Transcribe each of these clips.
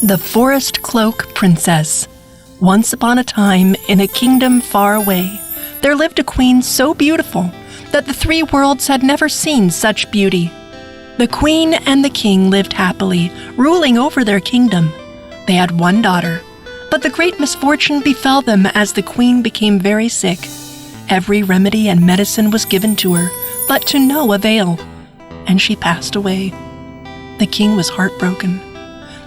The Forest Cloak Princess. Once upon a time, in a kingdom far away, there lived a queen so beautiful that the three worlds had never seen such beauty. The queen and the king lived happily, ruling over their kingdom. They had one daughter, but the great misfortune befell them as the queen became very sick. Every remedy and medicine was given to her, but to no avail, and she passed away. The king was heartbroken.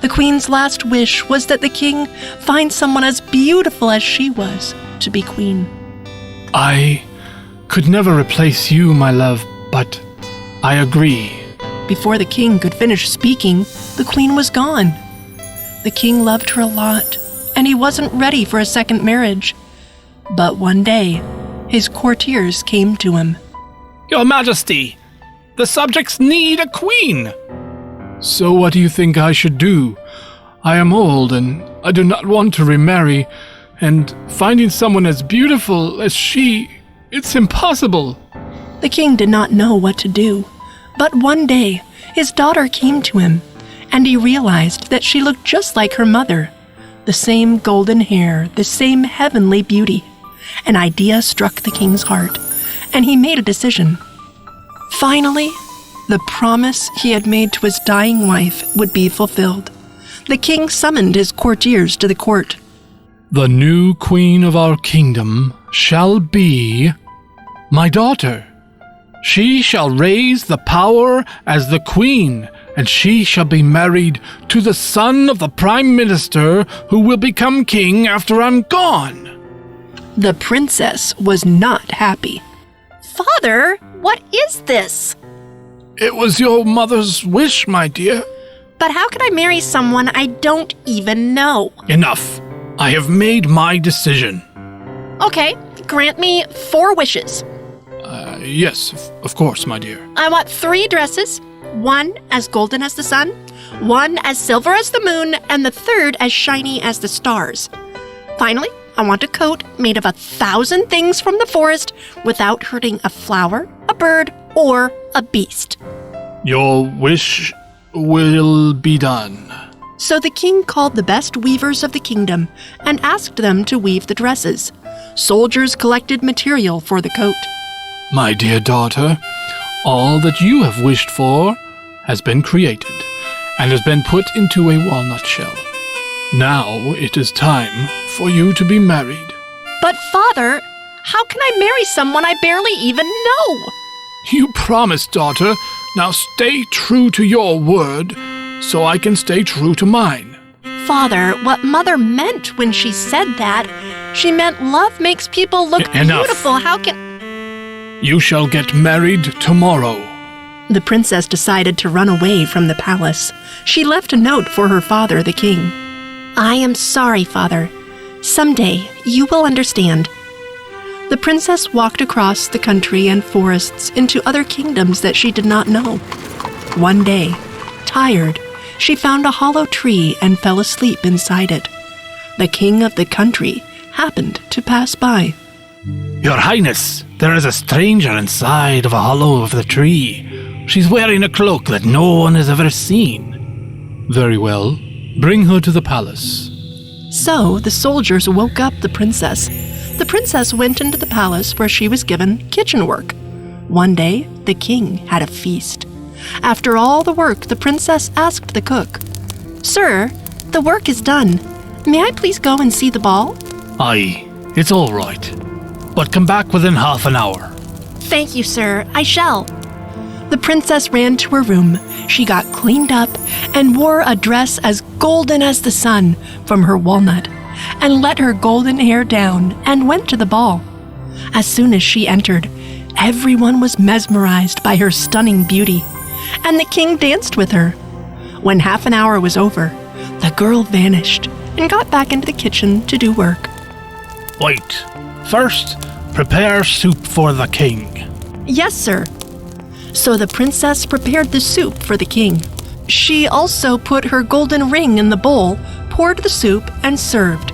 The queen's last wish was that the king find someone as beautiful as she was to be queen. I could never replace you, my love, but I agree. Before the king could finish speaking, the queen was gone. The king loved her a lot, and he wasn't ready for a second marriage. But one day, his courtiers came to him. Your Majesty, the subjects need a queen. So what do you think I should do? I am old and I do not want to remarry, and finding someone as beautiful as she, it's impossible. The king did not know what to do, but one day his daughter came to him, and he realized that she looked just like her mother. The same golden hair, the same heavenly beauty. An idea struck the king's heart, and he made a decision. Finally, the promise he had made to his dying wife would be fulfilled. The king summoned his courtiers to the court. The new queen of our kingdom shall be my daughter. She shall raise the power as the queen, and she shall be married to the son of the prime minister who will become king after I'm gone. The princess was not happy. Father, what is this? It was your mother's wish, my dear. But how can I marry someone I don't even know? Enough. I have made my decision. Okay, grant me 4 wishes. Yes, of course, my dear. I want 3 dresses, 1 as golden as the sun, 1 as silver as the moon, and the 3rd as shiny as the stars. Finally, I want a coat made of 1,000 things from the forest without hurting a flower, a bird, or a beast. Your wish will be done. So the king called the best weavers of the kingdom and asked them to weave the dresses. Soldiers collected material for the coat. My dear daughter, all that you have wished for has been created and has been put into a walnut shell. Now it is time for you to be married. But Father, how can I marry someone I barely even know? You promised, daughter. Now stay true to your word so I can stay true to mine. Father, what Mother meant when she said that, she meant love makes people look Enough. beautiful. How can... You shall get married tomorrow. The princess decided to run away from the palace. She left a note for her father, the king. I am sorry, Father. Someday you will understand. The princess walked across the country and forests into other kingdoms that she did not know. One day, tired, she found a hollow tree and fell asleep inside it. The king of the country happened to pass by. Your Highness, there is a stranger inside of a hollow of the tree. She's wearing a cloak that no one has ever seen. Very well. Bring her to the palace. So the soldiers woke up the princess. The princess went into the palace where she was given kitchen work. One day, the king had a feast. After all the work, the princess asked the cook, Sir, the work is done. May I please go and see the ball? Aye, it's all right. But come back within half an hour. Thank you, sir. I shall. The princess ran to her room. She got cleaned up and wore a dress as golden as the sun from her walnut, and let her golden hair down and went to the ball. As soon as she entered, everyone was mesmerized by her stunning beauty, and the king danced with her. When half an hour was over, the girl vanished and got back into the kitchen to do work. Wait. First, prepare soup for the king. Yes, sir. So the princess prepared the soup for the king. She also put her golden ring in the bowl, poured the soup, and served.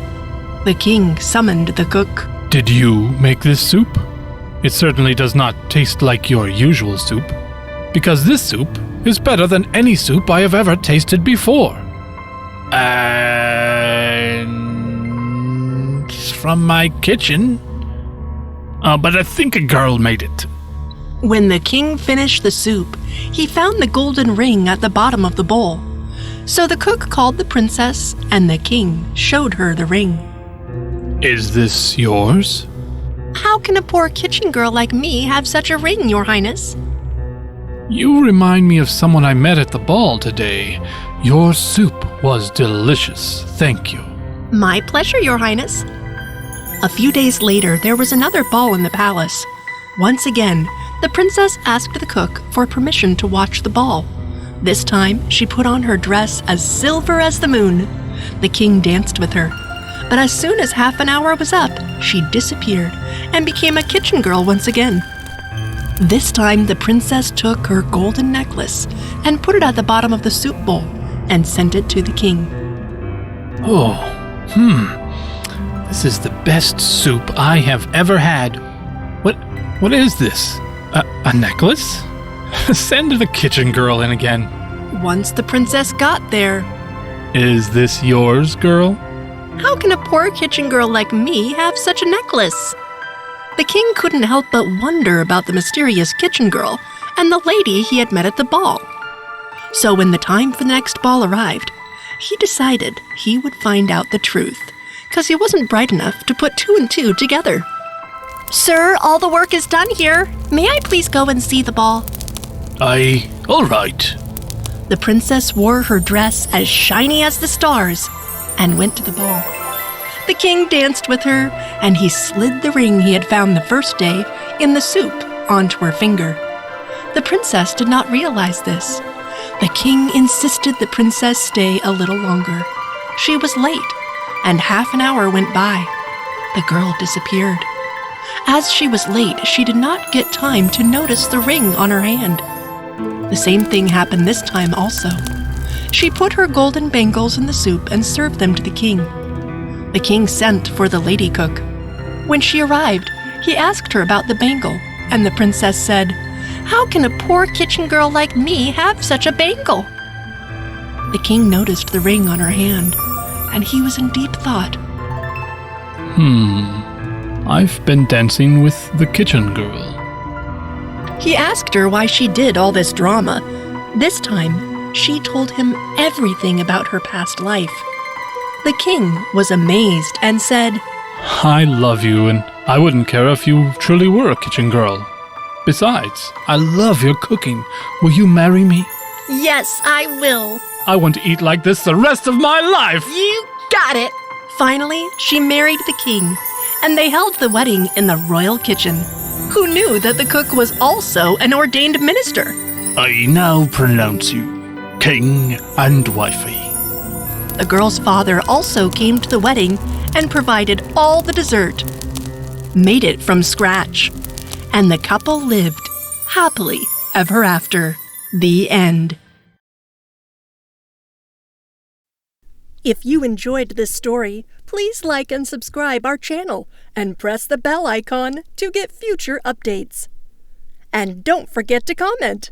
The king summoned the cook. Did you make this soup? It certainly does not taste like your usual soup, because this soup is better than any soup I have ever tasted before. And from my kitchen. But I think a girl made it. When the king finished the soup, he found the golden ring at the bottom of the bowl. So the cook called the princess, and the king showed her the ring. Is this yours? How can a poor kitchen girl like me have such a ring, Your Highness? You remind me of someone I met at the ball today. Your soup was delicious. Thank you. My pleasure, Your Highness. A few days later, there was another ball in the palace. Once again, the princess asked the cook for permission to watch the ball. This time, she put on her dress as silver as the moon. The king danced with her. But as soon as half an hour was up, she disappeared and became a kitchen girl once again. This time, the princess took her golden necklace and put it at the bottom of the soup bowl and sent it to the king. This is the best soup I have ever had. What is this? A necklace? Send the kitchen girl in again. Once the princess got there, Is this yours, girl? how can a poor kitchen girl like me have such a necklace? The king couldn't help but wonder about the mysterious kitchen girl and the lady he had met at the ball. So when the time for the next ball arrived, he decided he would find out the truth, because he wasn't bright enough to put two and two together. Sir, all the work is done here. May I please go and see the ball? All right. The princess wore her dress as shiny as the stars and went to the ball. The king danced with her, and he slid the ring he had found the first day in the soup onto her finger. The princess did not realize this. The king insisted the princess stay a little longer. She was late, and half an hour went by. The girl disappeared. As she was late, she did not get time to notice the ring on her hand. The same thing happened this time also. She put her golden bangles in the soup and served them to the king. The king sent for the lady cook. When she arrived, he asked her about the bangle, and the princess said, "How can a poor kitchen girl like me have such a bangle?" The king noticed the ring on her hand, and he was in deep thought. I've been dancing with the kitchen girl. He asked her why she did all this drama. This time, she told him everything about her past life. The king was amazed and said, I love you, and I wouldn't care if you truly were a kitchen girl. Besides, I love your cooking. Will you marry me? "Yes, I will." I want to eat like this the rest of my life. "You got it." Finally, she married the king, and they held the wedding in the royal kitchen. Who knew that the cook was also an ordained minister? I now pronounce you king and wifey. The girl's father also came to the wedding and provided all the dessert. Made it from scratch. And the couple lived happily ever after. The end. If you enjoyed this story, please like and subscribe our channel and press the bell icon to get future updates. And don't forget to comment.